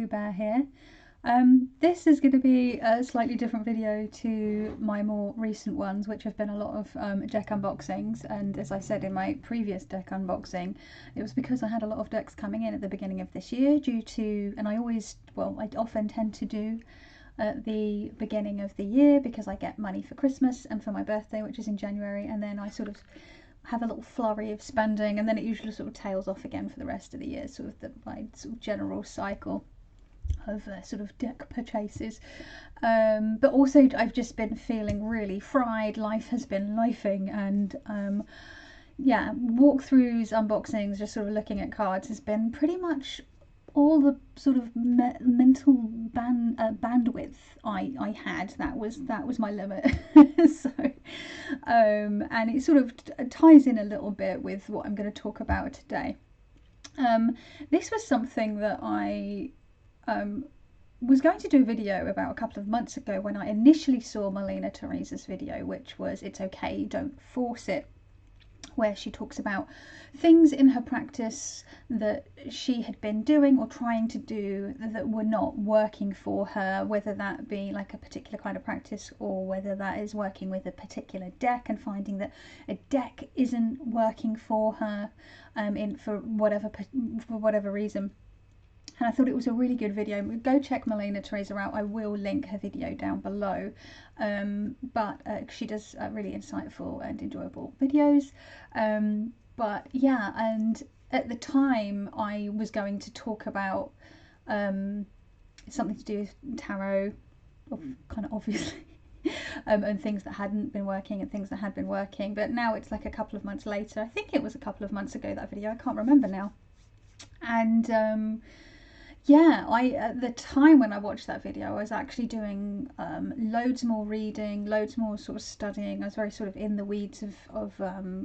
Pooh Bear here. This is going to be a slightly different video to my more recent ones, which have been a lot of deck unboxings, and as I said in my previous deck unboxing, it was because I had a lot of decks coming in at the beginning of this year due to, and I often tend to do at the beginning of the year because I get money for Christmas and for my birthday, which is in January, and then I sort of have a little flurry of spending, and then it usually sort of tails off again for the rest of the year, sort of my sort of general cycle of sort of deck purchases. But also I've just been feeling really fried. Life has been lifing, and yeah, walkthroughs, unboxings, just sort of looking at cards has been pretty much all the sort of mental bandwidth I had. That was my limit. So and it sort of ties in a little bit with what I'm going to talk about today. This was something that I was going to do a video about a couple of months ago when I initially saw Marlene Theresa's video, which was "It's okay, don't force it," where she talks about things in her practice that she had been doing or trying to do that were not working for her, whether that be like a particular kind of practice or whether that is working with a particular deck and finding that a deck isn't working for her for whatever reason. And I thought it was a really good video. Go check Marlene Theresa out. I will link her video down below. But she does really insightful and enjoyable videos. But yeah, and at the time I was going to talk about something to do with tarot, kind of obviously, and things that hadn't been working and things that had been working. But now it's like a couple of months later. I think it was a couple of months ago, that video. I can't remember now. And yeah, at the time when I watched that video, I was actually doing loads more reading, loads more sort of studying. I was very sort of in the weeds of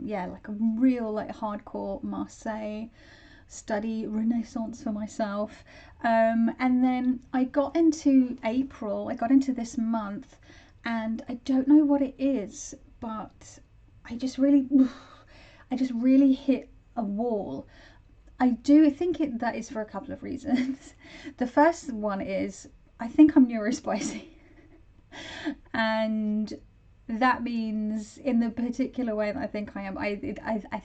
yeah, like a real like hardcore Marseille study renaissance for myself. And then I got into April, I got into this month, and I don't know what it is, but I just really hit a wall. I do think that is for a couple of reasons. The first one is I think I'm neurospicy. And that means, in the particular way that I think I am, I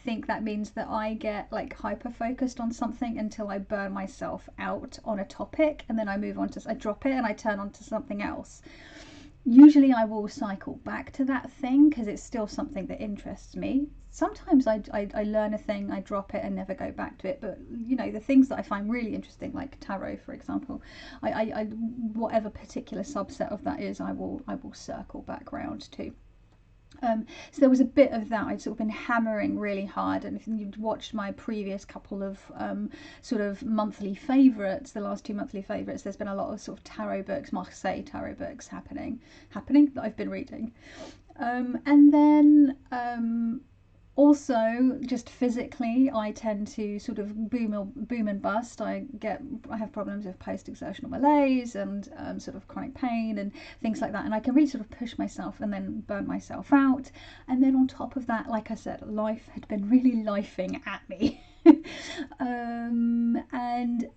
think that means that I get like hyper focused on something until I burn myself out on a topic, and then I drop it and I turn on to something else. Usually I will cycle back to that thing because it's still something that interests me. Sometimes I learn a thing, I drop it and never go back to it, but you know, the things that I find really interesting, like tarot for example, I whatever particular subset of that is, I will circle back round to. So there was a bit of that. I'd sort of been hammering really hard, and if you've watched my previous couple of sort of monthly favourites, the last two monthly favourites, there's been a lot of sort of tarot books, Marseille tarot books happening that I've been reading. And then also, just physically, I tend to sort of boom and bust. I have problems with post-exertional malaise and sort of chronic pain and things like that, and I can really sort of push myself and then burn myself out. And then on top of that, like I said, life had been really lifing at me. And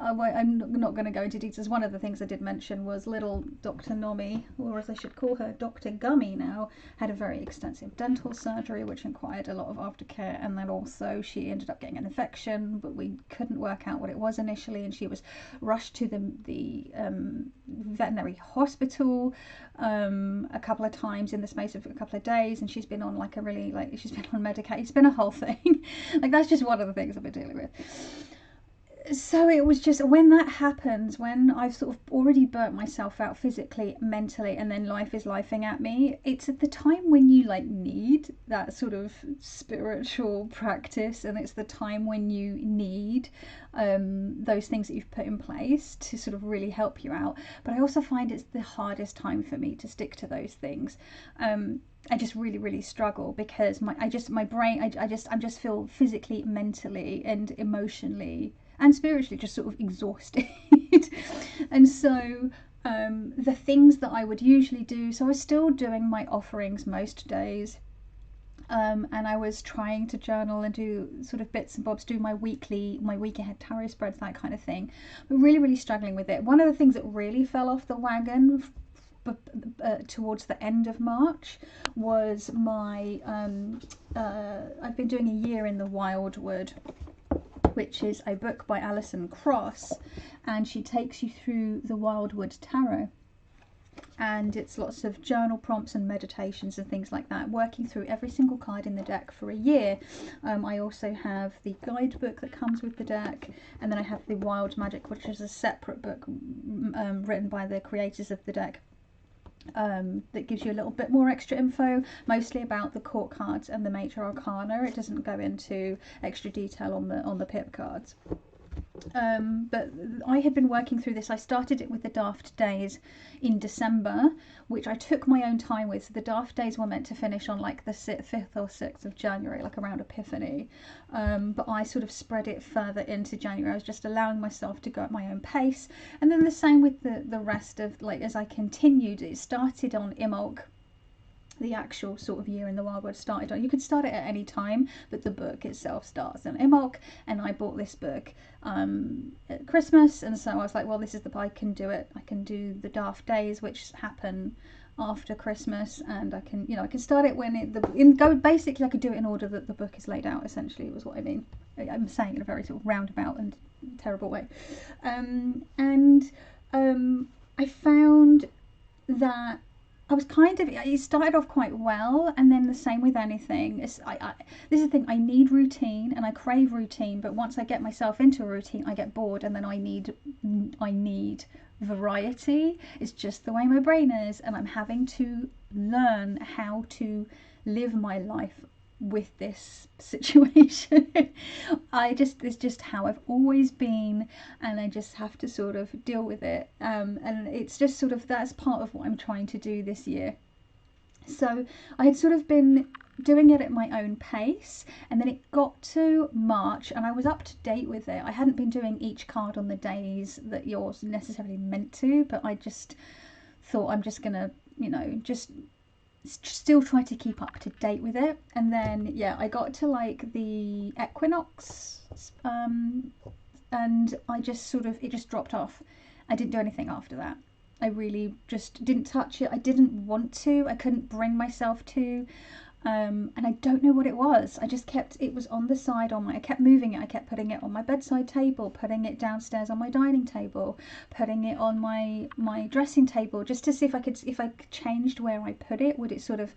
I'm not going to go into details. One of the things I did mention was little Dr. Nomi, or as I should call her, Dr. Gummy now, had a very extensive dental surgery which required a lot of aftercare, and then also she ended up getting an infection, but we couldn't work out what it was initially, and she was rushed to the veterinary hospital a couple of times in the space of a couple of days, and she's been on like she's been on medication. It's been a whole thing. Like, that's just one of the things I've been dealing with. So it was just, when that happens, when I've sort of already burnt myself out physically, mentally, and then life is lifing at me, it's at the time when you like need that sort of spiritual practice, and it's the time when you need those things that you've put in place to sort of really help you out. But I also find it's the hardest time for me to stick to those things. I just really struggle because my brain, I just feel physically, mentally and emotionally and spiritually just sort of exhausted. And so the things that I would usually do, so I was still doing my offerings most days. And I was trying to journal and do sort of bits and bobs, do my week ahead tarot spreads, that kind of thing. But really struggling with it. One of the things that really fell off the wagon towards the end of March was my I've been doing a year in the Wildwood, which is a book by Alison Cross, and she takes you through the Wildwood Tarot. And it's lots of journal prompts and meditations and things like that, working through every single card in the deck for a year. I also have the guidebook that comes with the deck, and then I have the Wild Magic, which is a separate book written by the creators of the deck, that gives you a little bit more extra info, mostly about the court cards and the major arcana. It doesn't go into extra detail on the pip cards. But I had been working through this. I started it with the Daft Days in December, which I took my own time with. So the Daft Days were meant to finish on like the 5th or 6th of January, like around Epiphany. But I sort of spread it further into January. I was just allowing myself to go at my own pace. And then the same with the rest of, like, as I continued, it started on Imbolc. The actual sort of year in the Wildwood started on. You can start it at any time, but the book itself starts on Imbolc, and I bought this book at Christmas, and so I was like, well, this is I can do it. I can do the Daft Days, which happen after Christmas, and I can, I can start it when basically I could do it in order that the book is laid out. Essentially, was what I mean. I'm saying it in a very sort of roundabout and terrible way, I found that I was it started off quite well, and then the same with anything. This is the thing, I need routine and I crave routine, but once I get myself into a routine, I get bored, and then I need variety. It's just the way my brain is, and I'm having to learn how to live my life with this situation. It's just how I've always been, and I just have to sort of deal with it, and it's just sort of, that's part of what I'm trying to do this year. So I had sort of been doing it at my own pace, and then it got to March and I was up to date with it. I hadn't been doing each card on the days that you're necessarily meant to, but I just thought I'm just gonna just still try to keep up to date with it. And then I got to like the equinox, and I just it just dropped off. I didn't do anything after that. I really just didn't touch it. I didn't want to. I couldn't bring myself to. And I don't know what it was. I just it was on the side I kept moving it. I kept putting it on my bedside table, putting it downstairs on my dining table, putting it on my dressing table, just to see if I changed where I put it, would it sort of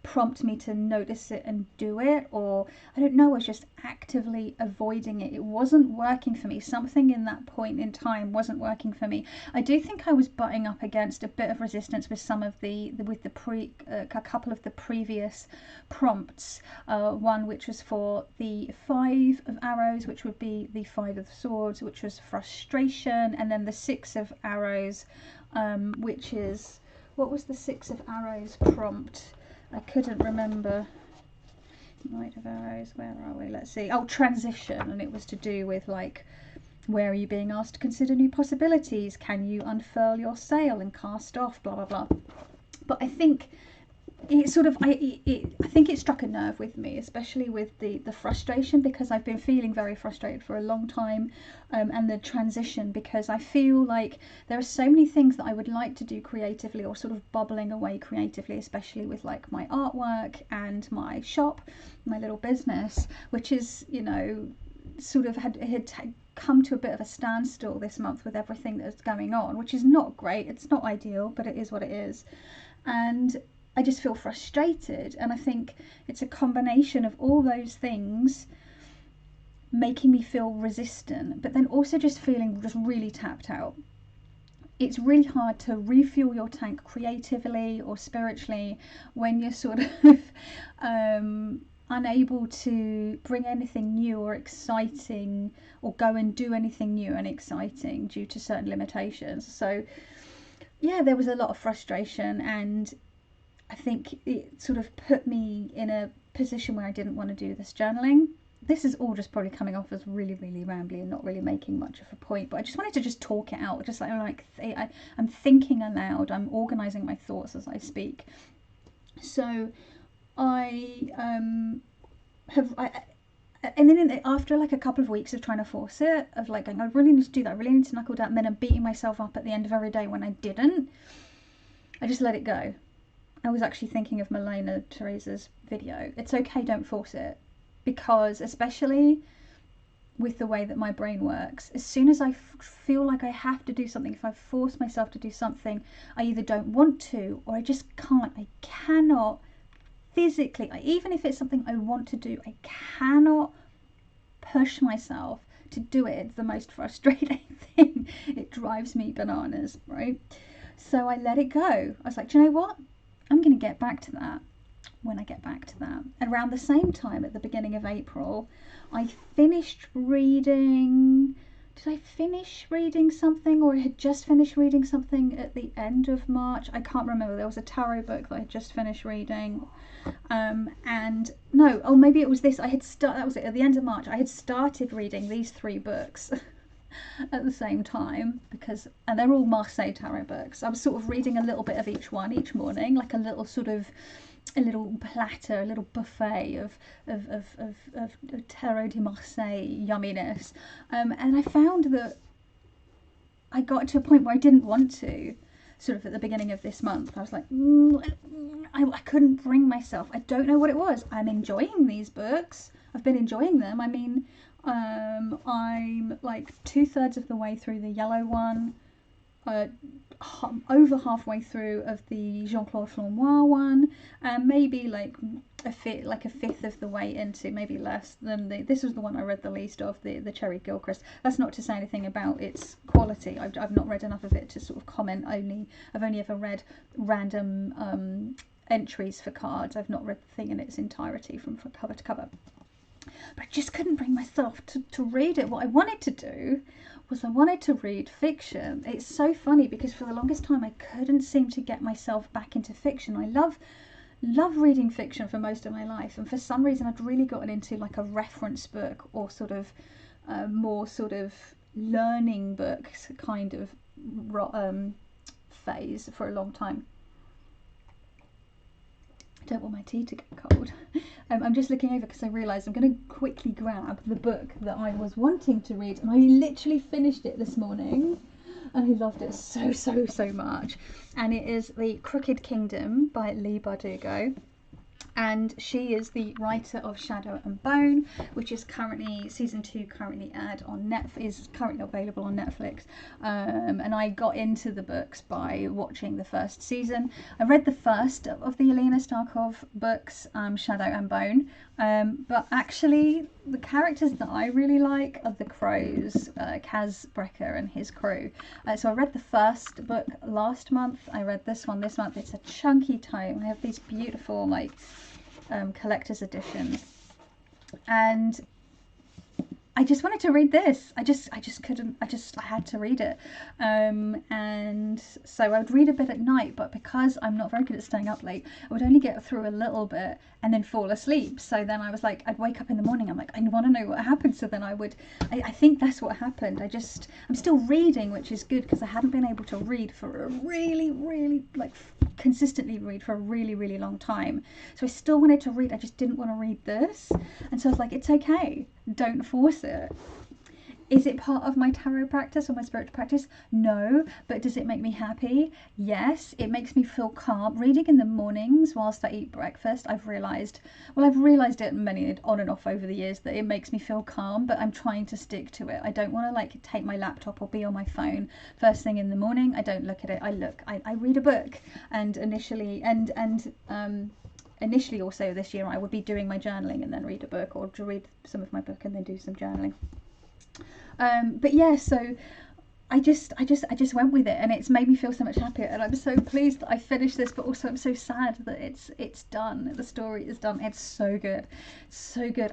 prompt me to notice it and do it, or I don't know, I was just actively avoiding it. It wasn't working for me. Something in that point in time wasn't working for me. I do think I was butting up against a bit of resistance with some of a couple of the previous prompts. One which was for the 5 of arrows, which would be the 5 of swords, which was frustration, and then the 6 of arrows, which is, what was the 6 of arrows prompt? I couldn't remember. Knight of Arrows, where are we? Let's see. Oh, transition. And it was to do with, like, where are you being asked to consider new possibilities? Can you unfurl your sail and cast off? Blah, blah, blah. But I think it sort of, I think it struck a nerve with me, especially with the frustration, because I've been feeling very frustrated for a long time, and the transition, because I feel like there are so many things that I would like to do creatively, or sort of bubbling away creatively, especially with like my artwork and my shop, my little business, which is, sort of had come to a bit of a standstill this month with everything that's going on, which is not great. It's not ideal, but it is what it is. And I just feel frustrated, and I think it's a combination of all those things making me feel resistant, but then also just feeling just really tapped out. It's really hard to refuel your tank creatively or spiritually when you're sort of unable to bring anything new or exciting, or go and do anything new and exciting due to certain limitations. So there was a lot of frustration, and I think it sort of put me in a position where I didn't want to do this journaling. This is all just probably coming off as really, really rambly and not really making much of a point, but I just wanted to just talk it out. Just I'm thinking aloud, I'm organising my thoughts as I speak. So And then after like a couple of weeks of trying to force it, of like going, I really need to do that, I really need to knuckle down, and then I'm beating myself up at the end of every day when I didn't, I just let it go. I was actually thinking of Marlene Theresa's video. It's okay, don't force it. Because especially with the way that my brain works, as soon as I feel like I have to do something, if I force myself to do something, I either don't want to or I just can't. I cannot physically, even if it's something I want to do, I cannot push myself to do it. It's the most frustrating thing. It drives me bananas, right? So I let it go. I was like, do you know what? I'm going to get back to that when I get back to that. And around the same time, at the beginning of April, I finished reading. Did I finish reading something, or I had just finished reading something at the end of March? I can't remember. There was a tarot book that I had just finished reading. And no, oh, maybe it was this. That was it. At the end of March, I had started reading these 3 books at the same time, and they're all Marseille tarot books. I was sort of reading a little bit of each one each morning, like a little platter, a little buffet of tarot de Marseille yumminess. And I found that I got to a point where I didn't want to. Sort of at the beginning of this month, I was like, I couldn't bring myself. I don't know what it was. I'm enjoying these books. I've been enjoying them. I mean, I'm like 2/3 of the way through the yellow one, over halfway through of the Jean-Claude Flamboy one, and maybe like a fifth of the way into, maybe less than this was the one I read the least of, the Cherry Gilchrist. That's not to say anything about its quality. I've not read enough of it to sort of comment. I've only ever read random entries for cards. I've not read the thing in its entirety from cover to cover. But I just couldn't bring myself to read it. What I wanted to do was I wanted to read fiction. It's so funny because for the longest time I couldn't seem to get myself back into fiction. I love reading fiction for most of my life, and for some reason I'd really gotten into like a reference book or sort of more sort of learning books kind of phase for a long time. I don't want my tea to get cold. I'm just looking over because I realised I'm going to quickly grab the book that I was wanting to read, and I literally finished it this morning and I loved it so much. And it is The Crooked Kingdom by Leigh Bardugo. And she is the writer of Shadow and Bone, which is currently season 2 is currently available on Netflix. And I got into the books by watching the first season. I read the first of the Elena Starkov books, Shadow and Bone. But actually, the characters that I really like are the crows, Kaz Brecker and his crew. So I read the first book last month. I read this one this month. It's a chunky tome. I have these beautiful like collector's editions, and I just wanted to read this. I just couldn't. I had to read it, and so I would read a bit at night. But because I'm not very good at staying up late, I would only get through a little bit and then fall asleep. So then I was like, I'd wake up in the morning. I'm like, I want to know what happened. So then I think that's what happened. I'm still reading, which is good because I hadn't been able to read for a really like consistently read for a really long time. So I still wanted to read. I just didn't want to read this, and so I was like, it's okay. Don't force it. Is it part of my tarot practice or my spiritual practice? No. But does it make me happy? Yes. It makes me feel calm. Reading in the mornings whilst I eat breakfast, I've realised it many on and off over the years that it makes me feel calm, but I'm trying to stick to it. I don't want to like take my laptop or be on my phone first thing in the morning. I don't look at it. I read a book. And initially also this year I would be doing my journaling and then read a book, or to read some of my book and then do some journaling. But yeah, so I just went with it, and it's made me feel so much happier, and I'm so pleased that I finished this, but also I'm so sad that it's done. The story is done. It's so good.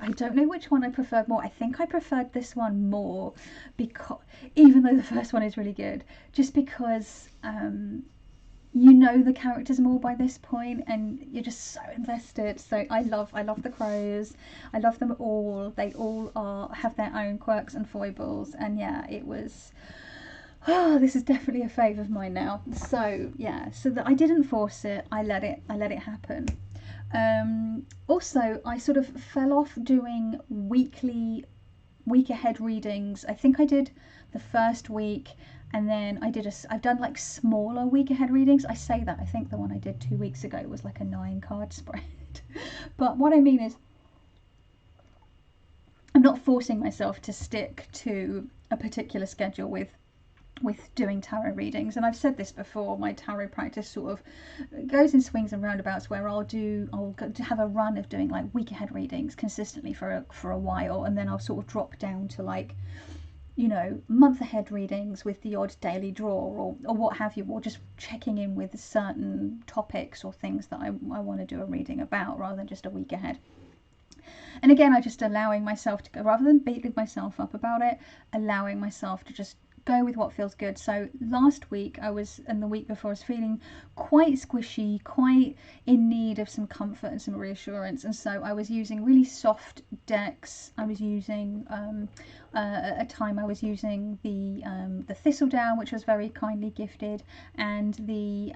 I don't know which one I preferred more. I think I preferred this one more, because even though the first one is really good, just because you know the characters more by this point and you're just so invested. So I love the crows. I love them all. They all have their own quirks and foibles, and yeah, it was this is definitely a fave of mine now. So yeah, so that I didn't force it. I let it happen. Also, I sort of fell off doing week ahead readings. I think I did the first week, and then I've done like smaller week ahead readings. I say that, I think the one I did 2 weeks ago was like a 9 card spread. But what I mean is, I'm not forcing myself to stick to a particular schedule with doing tarot readings. And I've said this before, my tarot practice sort of goes in swings and roundabouts, where I'll have a run of doing like week ahead readings consistently for a while, and then I'll sort of drop down to like, you know, month ahead readings with the odd daily draw or what have you, or just checking in with certain topics or things that I want to do a reading about, rather than just a week ahead. And again, I just allowing myself to go, rather than beating myself up about it, allowing myself to just go with what feels good. So last week and the week before, I was feeling quite squishy, quite in need of some comfort and some reassurance, and so I was using really soft decks. I was using at a time I was using the thistledown, which was very kindly gifted, and the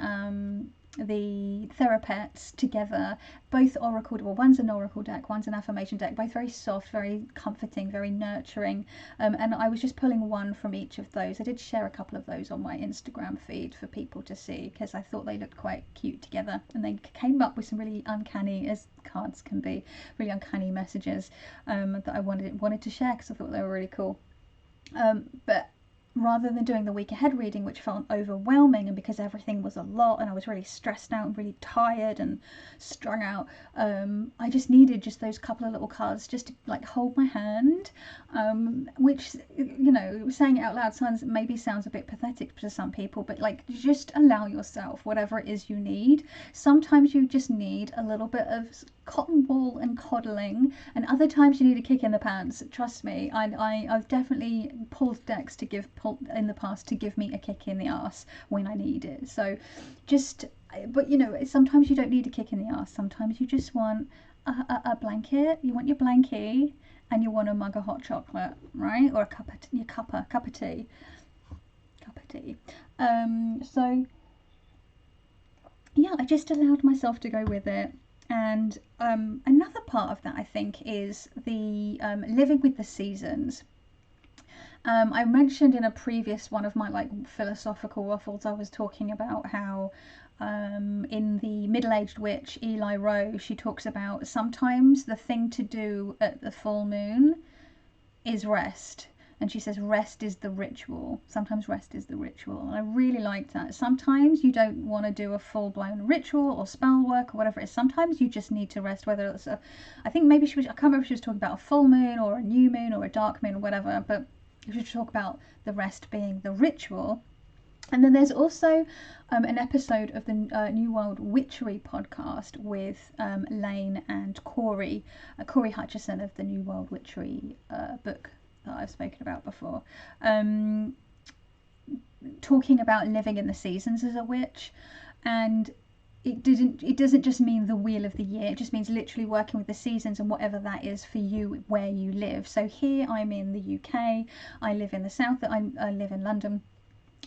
Therapettes together, both oracle, well, one's an oracle deck, one's an affirmation deck, both very soft, very comforting, very nurturing, and I was just pulling one from each of those. I did share a couple of those on my Instagram feed for people to see, because I thought they looked quite cute together, and they came up with some really uncanny, as cards can be, really uncanny messages that I wanted to share, because I thought they were really cool. But rather than doing the week ahead reading, which felt overwhelming, and because everything was a lot and I was really stressed out and really tired and strung out, I just needed just those couple of little cards just to like hold my hand, which, you know, saying it out loud sounds a bit pathetic to some people, but like, just allow yourself whatever it is you need. Sometimes you just need a little bit of cotton wool and coddling, and other times you need a kick in the pants. Trust me, I've definitely pulled decks in the past to give me a kick in the ass when I need it. So but you know, sometimes you don't need a kick in the ass. Sometimes you just want a blanket. You want your blankie, and you want a mug of hot chocolate, right? Or a cup of tea. So yeah, I just allowed myself to go with it. And another part of that, I think, is the living with the seasons. I mentioned in a previous one of my like philosophical waffles, I was talking about how in the Middle-Aged Witch, Eli Rowe, she talks about sometimes the thing to do at the full moon is rest. And she says rest is the ritual. Sometimes rest is the ritual. And I really like that. Sometimes you don't want to do a full-blown ritual or spell work or whatever it is. Sometimes you just need to rest, whether it's I think maybe I can't remember if she was talking about a full moon or a new moon or a dark moon or whatever, but we should talk about the rest being the ritual. And then there's also an episode of the New World Witchery podcast with Lane and Corey Hutchison of the New World Witchery book that I've spoken about before, talking about living in the seasons as a witch. And it doesn't just mean the wheel of the year, it just means literally working with the seasons and whatever that is for you where you live. So here I'm in the UK, I live in the south, I live in London,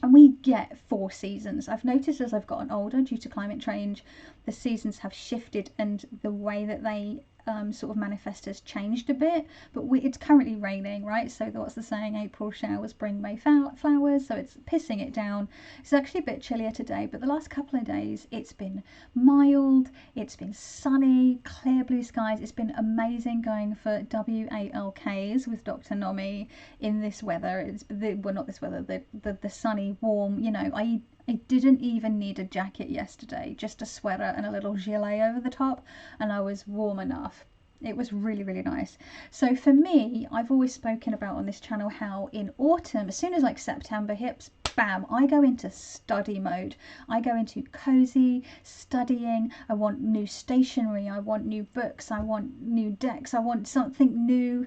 and we get 4 seasons. I've noticed as I've gotten older, due to climate change, the seasons have shifted, and the way that they sort of manifest has changed a bit. But it's currently raining, right? So what's the saying? April showers bring May flowers. So it's pissing it down. It's actually a bit chillier today, but the last couple of days it's been mild, it's been sunny, clear blue skies. It's been amazing going for WALKs with Dr. Nomi in this weather. Not this weather, the sunny, warm, you know, I didn't even need a jacket yesterday, just a sweater and a little gilet over the top, and I was warm enough. It was really, really nice. So for me, I've always spoken about on this channel how in autumn, as soon as like September hits, bam, I go into study mode. I go into cozy studying. I want new stationery, I want new books, I want new decks, I want something new.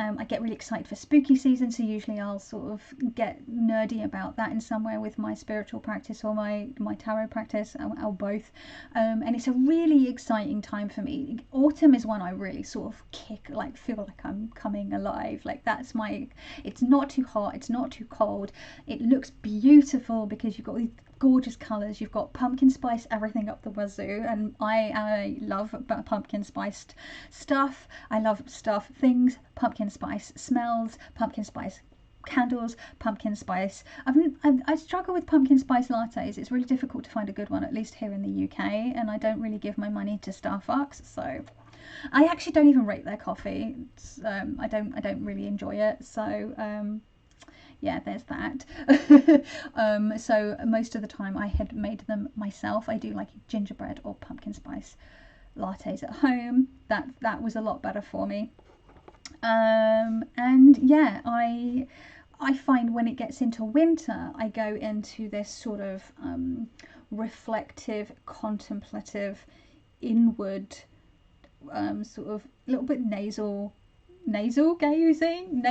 I get really excited for spooky season, so usually I'll sort of get nerdy about that in some way with my spiritual practice or my tarot practice, or both. And it's a really exciting time for me. Autumn is when I really sort of feel like I'm coming alive. Like that's it's not too hot, it's not too cold. It looks beautiful because you've got these gorgeous colours. You've got pumpkin spice everything up the wazoo, and I love pumpkin spiced stuff. I love things pumpkin spice smells, pumpkin spice candles, pumpkin spice. I struggle with pumpkin spice lattes. It's really difficult to find a good one, at least here in the UK, and I don't really give my money to Starbucks, so I actually don't even rate their coffee. I don't really enjoy it, so yeah, there's that. So most of the time I had made them myself. I do like gingerbread or pumpkin spice lattes at home. That was a lot better for me. And yeah, I find when it gets into winter, I go into this sort of reflective, contemplative, inward, sort of a little bit navel gazing,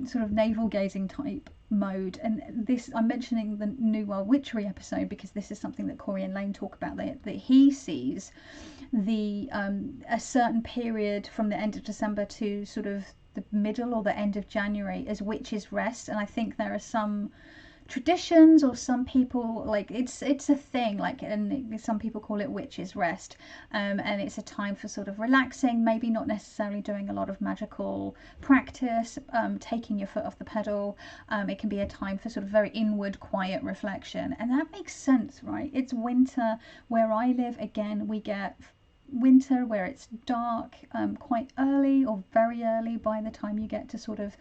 sort of navel gazing type mode. And this, I'm mentioning the New World Witchery episode because this is something that Corey and Lane talk about, that he sees the a certain period from the end of December to sort of the middle or the end of January as witches' rest. And I think there are some traditions, or some people, like, it's a thing, like, and some people call it witches' rest, and it's a time for sort of relaxing, maybe not necessarily doing a lot of magical practice, taking your foot off the pedal. It can be a time for sort of very inward, quiet reflection, and that makes sense, right? It's winter where I live. Again, we get winter where it's dark quite early, or very early by the time you get to sort of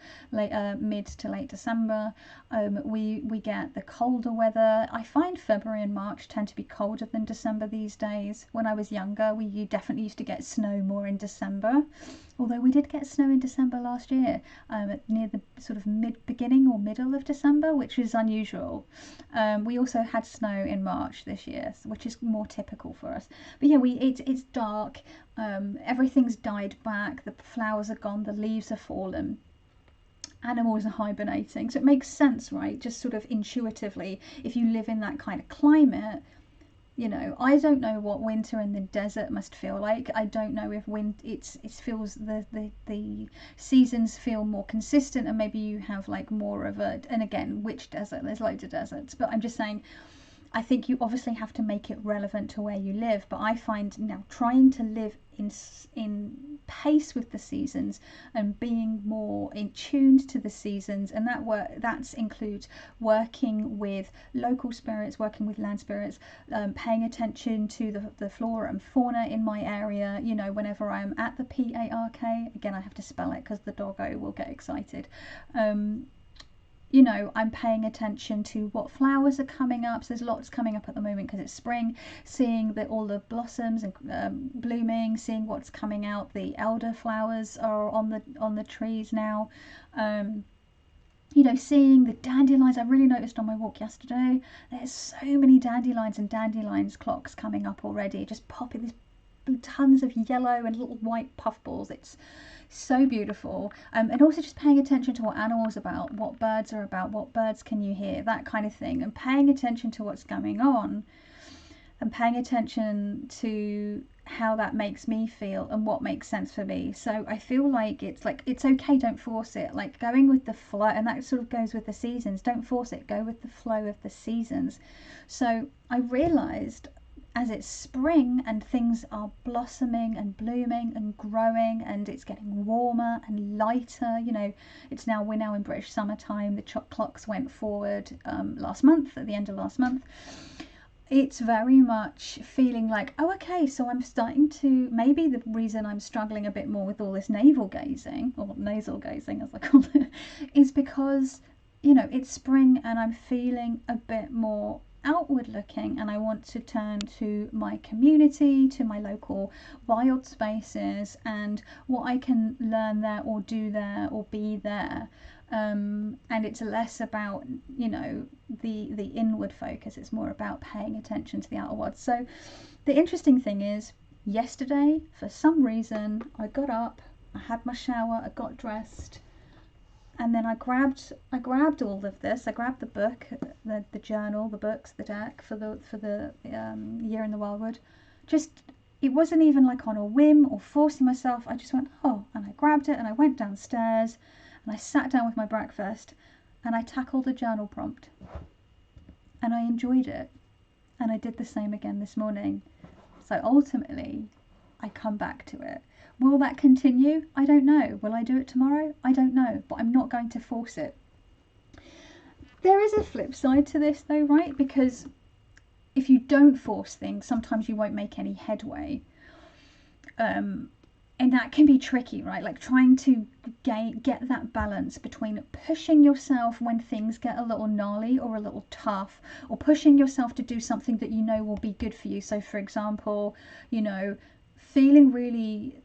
mid to late December. We get the colder weather. I find February and March tend to be colder than December these days. When I was younger, you definitely used to get snow more in December, although we did get snow in December last year, near the sort of beginning or middle of December, which is unusual. We also had snow in March this year, which is more typical for us. But yeah, it's dark, everything's died back, the flowers are gone, the leaves have fallen, animals are hibernating. So it makes sense, right? Just sort of intuitively, if you live in that kind of climate. You know, I don't know what winter in the desert must feel like. I don't know if it feels the seasons feel more consistent, and maybe you have like more of a, and again, which desert? There's loads of deserts, but I'm just saying, I think you obviously have to make it relevant to where you live. But I find now trying to live in pace with the seasons and being more in tuned to the seasons, and that includes working with local spirits, working with land spirits, paying attention to the flora and fauna in my area. You know, whenever I'm at the park, again I have to spell it because the doggo will get excited. You know, I'm paying attention to what flowers are coming up. So there's lots coming up at the moment because it's spring, seeing that all the blossoms and blooming, seeing what's coming out. The elder flowers are on the trees now. You know, seeing the dandelions. I really noticed on my walk yesterday, there's so many dandelions and dandelions clocks coming up already, just popping these tons of yellow and little white puffballs. It's so beautiful. And also just paying attention to what animals are about, what birds are about, what birds can you hear, that kind of thing, and paying attention to what's going on, and paying attention to how that makes me feel and what makes sense for me. So I feel like it's okay, don't force it, like going with the flow. And that sort of goes with the seasons. Don't force it, go with the flow of the seasons. So I realized, as it's spring and things are blossoming and blooming and growing, and it's getting warmer and lighter, you know, we're now in British summertime. The clocks went forward last month, at the end of last month. It's very much feeling like, oh, okay, so I'm starting to, maybe the reason I'm struggling a bit more with all this navel gazing, or nasal gazing as I call it, is because, you know, it's spring and I'm feeling a bit more outward looking, and I want to turn to my community, to my local wild spaces, and what I can learn there or do there or be there. And it's less about, you know, the inward focus. It's more about paying attention to the outer world. So the interesting thing is, yesterday, for some reason, I got up, I had my shower, I got dressed, and then I grabbed all of this. I grabbed the book, the journal, the books, the deck for the Year in the Wildwood. It wasn't even like on a whim or forcing myself. I just went, oh, and I grabbed it and I went downstairs, And I sat down with my breakfast and I tackled a journal prompt. And I enjoyed it. And I did the same again this morning. So ultimately, I come back to it. Will that continue? I don't know. Will I do it tomorrow? I don't know. But I'm not going to force it. There is a flip side to this though, right? Because if you don't force things, sometimes you won't make any headway. And that can be tricky, right? Like trying to get that balance between pushing yourself when things get a little gnarly or a little tough, or pushing yourself to do something that you know will be good for you. So for example, you know, feeling really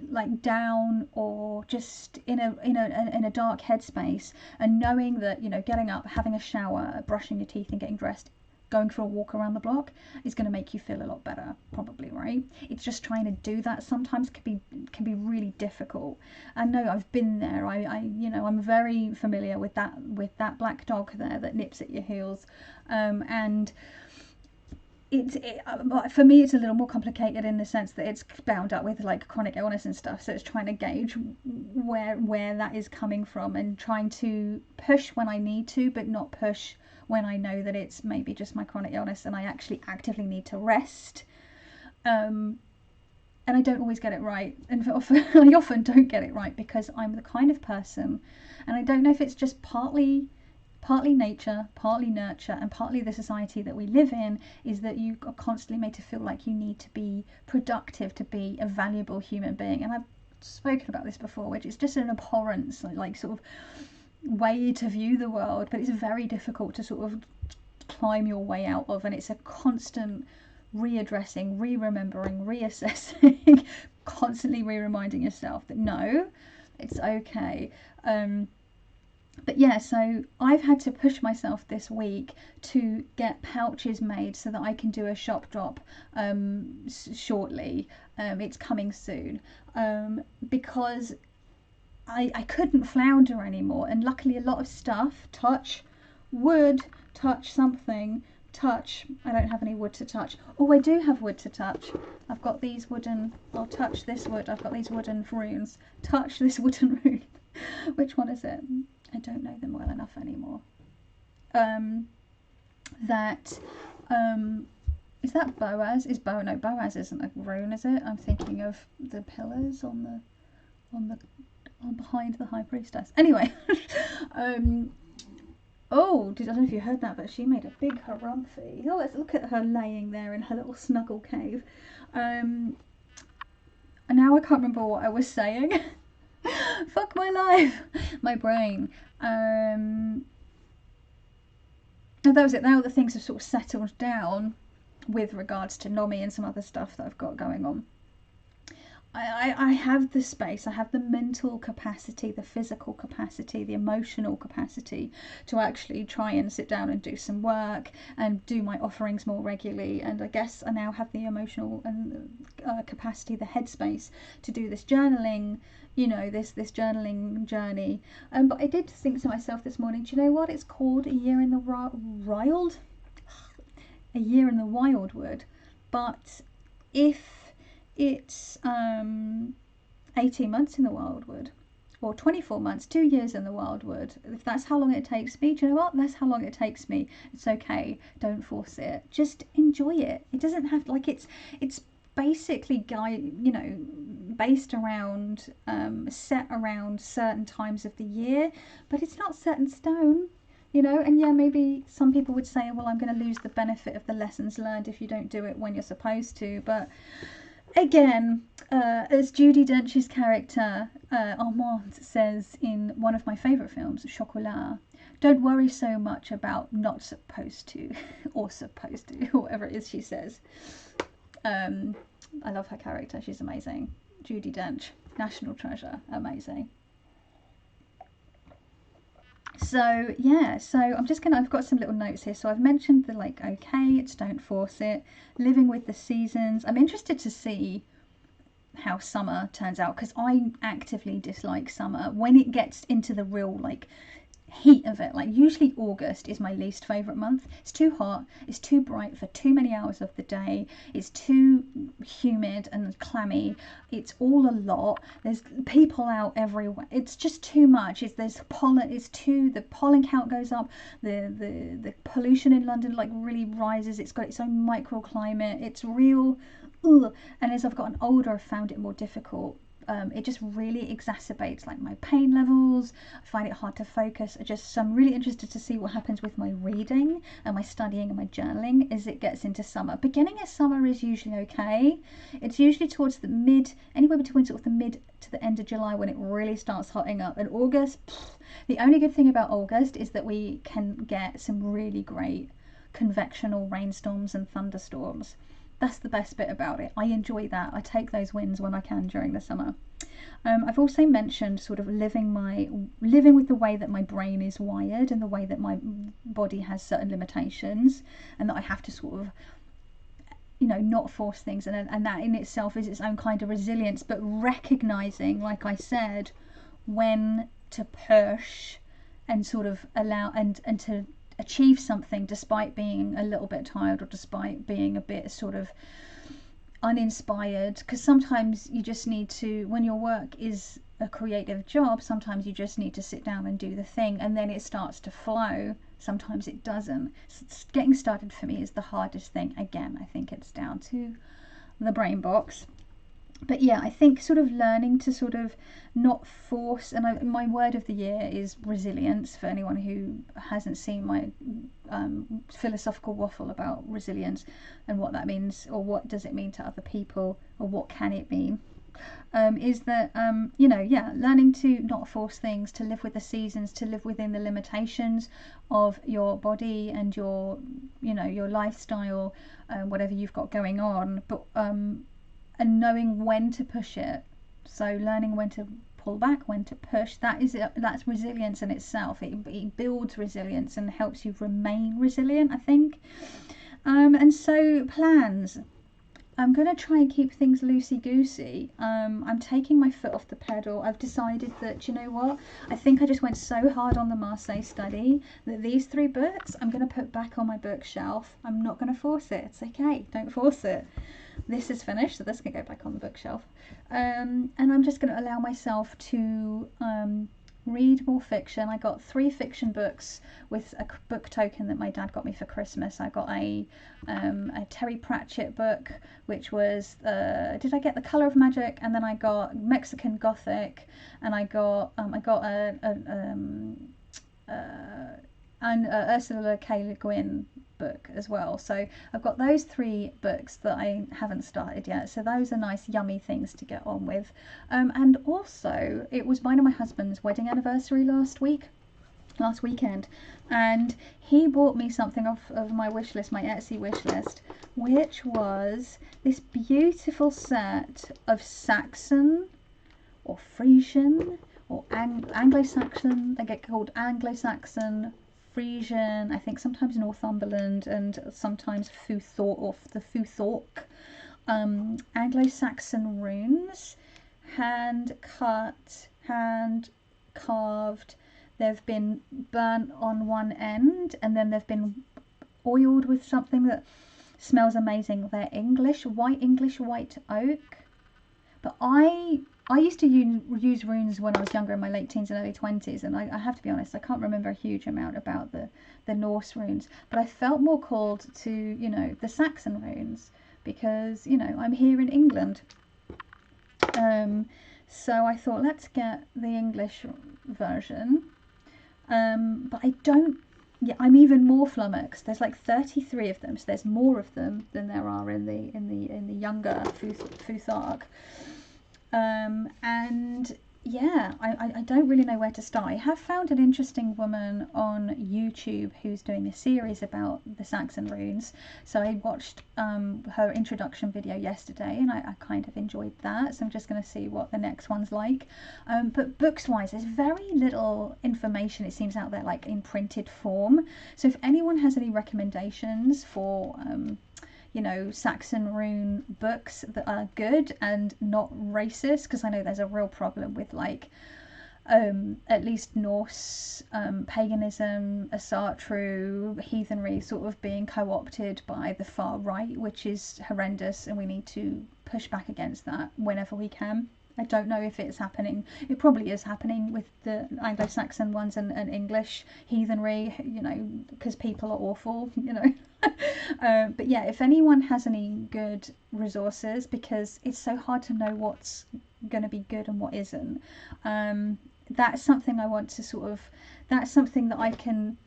like down or just in a dark headspace, and knowing that, you know, getting up, having a shower, brushing your teeth and getting dressed, going for a walk around the block is going to make you feel a lot better, probably, right? It's just trying to do that sometimes can be really difficult. I know I've been there. I you know, I'm very familiar with that black dog there that nips at your heels, and for me it's a little more complicated in the sense that it's bound up with like chronic illness and stuff, so it's trying to gauge where that is coming from and trying to push when I need to, but not push when I know that it's maybe just my chronic illness and I actually actively need to rest. And I don't always get it right, and I often don't get it right because I'm the kind of person, and I don't know if it's just partly nature, partly nurture, and partly the society that we live in, is that you are constantly made to feel like you need to be productive to be a valuable human being. And I've spoken about this before, which is just an abhorrence, like sort of way to view the world, but it's very difficult to sort of climb your way out of, and it's a constant readdressing, re-remembering, reassessing, constantly re-reminding yourself that no, it's okay. But yeah, so I've had to push myself this week to get pouches made so that I can do a shop drop shortly. It's coming soon, because I couldn't flounder anymore, and luckily a lot of stuff, touch wood, touch something, touch, I don't have any wood to touch. Oh, I do have wood to touch. I've got these wooden, I'll touch this wood, I've got these wooden runes, touch this wooden rune. Which one is it? I don't know them well enough anymore. Is that Boaz? No, Boaz isn't a rune, is it? I'm thinking of the pillars on behind the high priestess. Anyway, oh, I don't know if you heard that, but she made a big harumphy. Oh, let's look at her laying there in her little snuggle cave. And now I can't remember what I was saying. Fuck my life, my brain. Oh, that was it. Now the things have sort of settled down with regards to Nomi and some other stuff that I've got going on. I have the space, I have the mental capacity, the physical capacity, the emotional capacity to actually try and sit down and do some work and do my offerings more regularly. And I guess I now have the emotional and capacity, the headspace to do this journaling, you know, this journaling journey. But I did think to myself this morning, do you know what it's called? A year in the wild? A year in the wildwood. But if it's 18 months in the wildwood, or 24 months, 2 years in the wildwood, if that's how long it takes me, do you know what? That's how long it takes me. It's okay. Don't force it. Just enjoy it. It doesn't have, like, it's basically, you know, based around, set around certain times of the year, but it's not set in stone. You know, and yeah, maybe some people would say, well, I'm going to lose the benefit of the lessons learned if you don't do it when you're supposed to. But again, as Judi Dench's character Armand says in one of my favourite films, Chocolat, don't worry so much about not supposed to or supposed to, or whatever it is she says. I love her character. She's amazing. Judi Dench, national treasure, amazing. So yeah, so I've got some little notes here. So I've mentioned the, like, okay, it's don't force it, living with the seasons. I'm interested to see how summer turns out, because I actively dislike summer when it gets into the real, like, heat of it. Like usually August is my least favourite month. It's too hot, it's too bright for too many hours of the day, it's too humid and clammy, it's all a lot, there's people out everywhere, it's just too much. There's pollen, the pollen count goes up, the pollution in London like really rises, it's got its own microclimate, it's real. Ugh. And as I've gotten older, I've found it more difficult. It just really exacerbates like my pain levels. I find it hard to focus. So I'm really interested to see what happens with my reading and my studying and my journaling as it gets into summer. Beginning of summer is usually okay. It's usually towards the anywhere between sort of the mid to the end of July when it really starts hotting up. And August, the only good thing about August is that we can get some really great convectional rainstorms and thunderstorms. That's the best bit about it. I enjoy that. I take those wins when I can during the summer. I've also mentioned sort of living with the way that my brain is wired and the way that my body has certain limitations, and that I have to sort of, not force things, and that in itself is its own kind of resilience. But recognizing, like I said, when to push and sort of allow and to achieve something despite being a little bit tired or despite being a bit sort of uninspired, because sometimes you just need to, when your work is a creative job, sometimes you just need to sit down and do the thing and then it starts to flow. Sometimes it doesn't. Getting started for me is the hardest thing. Again, I think it's down to the brain box. But yeah, I think sort of learning to sort of not force, and my word of the year is resilience, for anyone who hasn't seen my philosophical waffle about resilience and what that means, or what does it mean to other people, or what can it mean, is that, learning to not force things, to live with the seasons, to live within the limitations of your body and your lifestyle, whatever you've got going on, but and knowing when to push it. So learning when to pull back, when to push, that's resilience in itself. It builds resilience and helps you remain resilient, I think. And so plans. I'm going to try and keep things loosey-goosey. I'm taking my foot off the pedal. I've decided that, you know what, I think I just went so hard on the Marseille study that these 3 books I'm going to put back on my bookshelf. I'm not going to force it. It's okay. Don't force it. This is finished, so this can go back on the bookshelf. And I'm just going to allow myself to read more fiction. I got 3 fiction books with a book token that my dad got me for Christmas. I got a Terry Pratchett book, which was did I get The Colour of Magic, and then I got Mexican Gothic, and I got Ursula K. Le Guin book as well. So I've got those 3 books that I haven't started yet, so those are nice yummy things to get on with. And also it was mine and my husband's wedding anniversary last weekend, and he bought me something off of my wish list, my Etsy wish list, which was this beautiful set of Saxon or Frisian or Anglo-Saxon, they get called Anglo-Saxon, Frisian, I think sometimes Northumberland, and sometimes the Futhorc, Anglo-Saxon runes, hand cut, hand carved. They've been burnt on one end and then they've been oiled with something that smells amazing. They're white English white oak. But I used to use runes when I was younger, in my late teens and early 20s, and I have to be honest, I can't remember a huge amount about the Norse runes, but I felt more called to, the Saxon runes, because, I'm here in England. So I thought, let's get the English version. But I'm even more flummoxed. There's like 33 of them, so there's more of them than there are in the younger Futhark. And yeah, I don't really know where to start. I have found an interesting woman on YouTube who's doing a series about the Saxon runes, so I watched her introduction video yesterday, and I kind of enjoyed that, so I'm just going to see what the next one's like. But books wise, there's very little information, it seems, out there, like in printed form. So if anyone has any recommendations for Saxon rune books that are good and not racist, because I know there's a real problem with like at least Norse paganism, Asatru, heathenry sort of being co-opted by the far right, which is horrendous, and we need to push back against that whenever we can. I don't know if it's happening. It probably is happening with the Anglo-Saxon ones and English heathenry, you know, because people are awful, you know. But yeah, if anyone has any good resources, because it's so hard to know what's going to be good and what isn't, that's something I want to sort of, that's something that I can,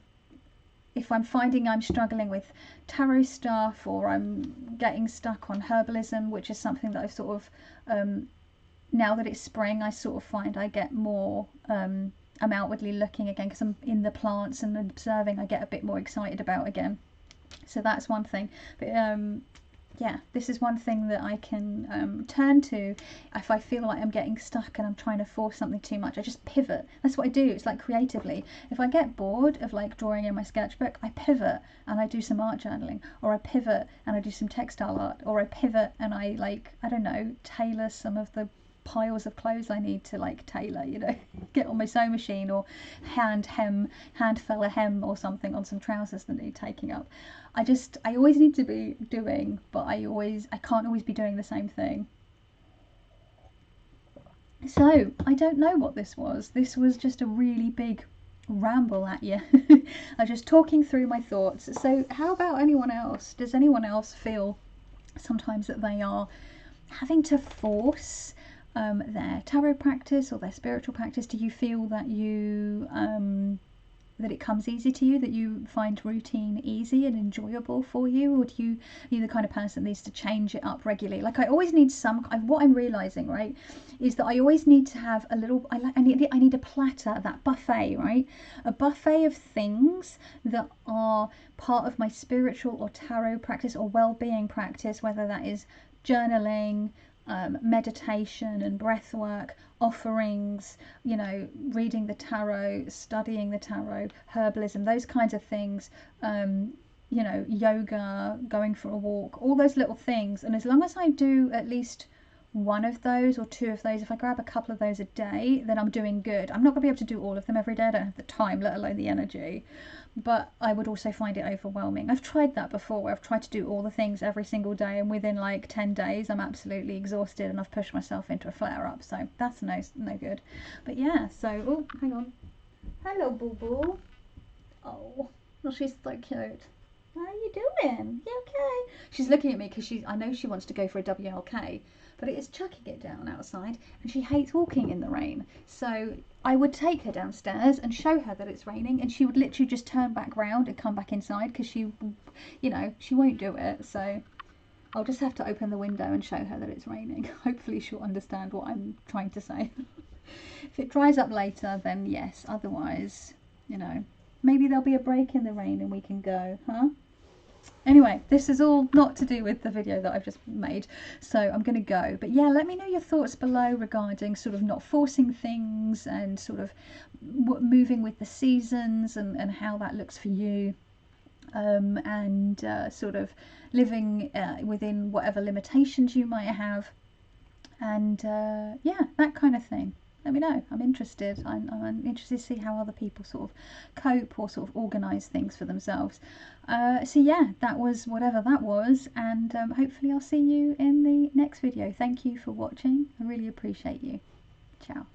if I'm finding I'm struggling with tarot stuff, or I'm getting stuck on herbalism, which is something that I've sort of, now that it's spring, I sort of find I get more, I'm outwardly looking again, because I'm in the plants and observing, I get a bit more excited about again. So that's one thing. But yeah, this is one thing that I can turn to if I feel like I'm getting stuck and I'm trying to force something too much. I just pivot. That's what I do. It's like creatively. If I get bored of like drawing in my sketchbook, I pivot and I do some art journaling, or I pivot and I do some textile art, or I pivot and I, like, I don't know, tailor some of the piles of clothes I need to like tailor, you know, get on my sewing machine, or hand fell a hem or something on some trousers that need taking up. I always need to be doing, but I can't always be doing the same thing. So I don't know what this was. This was just a really big ramble at you. I'm just talking through my thoughts. So how about anyone else? Does anyone else feel sometimes that they are having to force their tarot practice or their spiritual practice? Do you feel that you that it comes easy to you, that you find routine easy and enjoyable for you, or are you the kind of person that needs to change it up regularly? Like, I always need what I'm realizing, right, is that I always need to have a little, I need a platter, that buffet, right, a buffet of things that are part of my spiritual or tarot practice or well-being practice, whether that is journaling, meditation and breath work, offerings, you know, reading the tarot, studying the tarot, herbalism, those kinds of things, you know, yoga, going for a walk, all those little things. And as long as I do at least one of those or two of those, if I grab a couple of those a day, then I'm doing good. I'm not going to be able to do all of them every day. I don't have the time, let alone the energy. But I would also find it overwhelming. I've tried that before, where I've tried to do all the things every single day, and within like 10 days I'm absolutely exhausted and I've pushed myself into a flare-up. So that's no good. But yeah, so, oh, hang on. Hello, Boo Boo. Oh, well, she's so cute. How are you doing? You okay? She's looking at me because I know she wants to go for a WLK, but it is chucking it down outside and she hates walking in the rain. So I would take her downstairs and show her that it's raining, and she would literally just turn back round and come back inside, because she, you know, she won't do it. So I'll just have to open the window and show her that it's raining. Hopefully she'll understand what I'm trying to say. If it dries up later, then yes. Otherwise, you know, maybe there'll be a break in the rain and we can go, huh? Anyway, this is all not to do with the video that I've just made, so I'm going to go. But yeah, let me know your thoughts below regarding sort of not forcing things and sort of moving with the seasons, and how that looks for you, and sort of living within whatever limitations you might have, and yeah, that kind of thing. Let me know. I'm interested. I'm interested to see how other people sort of cope or sort of organise things for themselves. So yeah, that was whatever that was, and hopefully I'll see you in the next video. Thank you for watching. I really appreciate you. Ciao.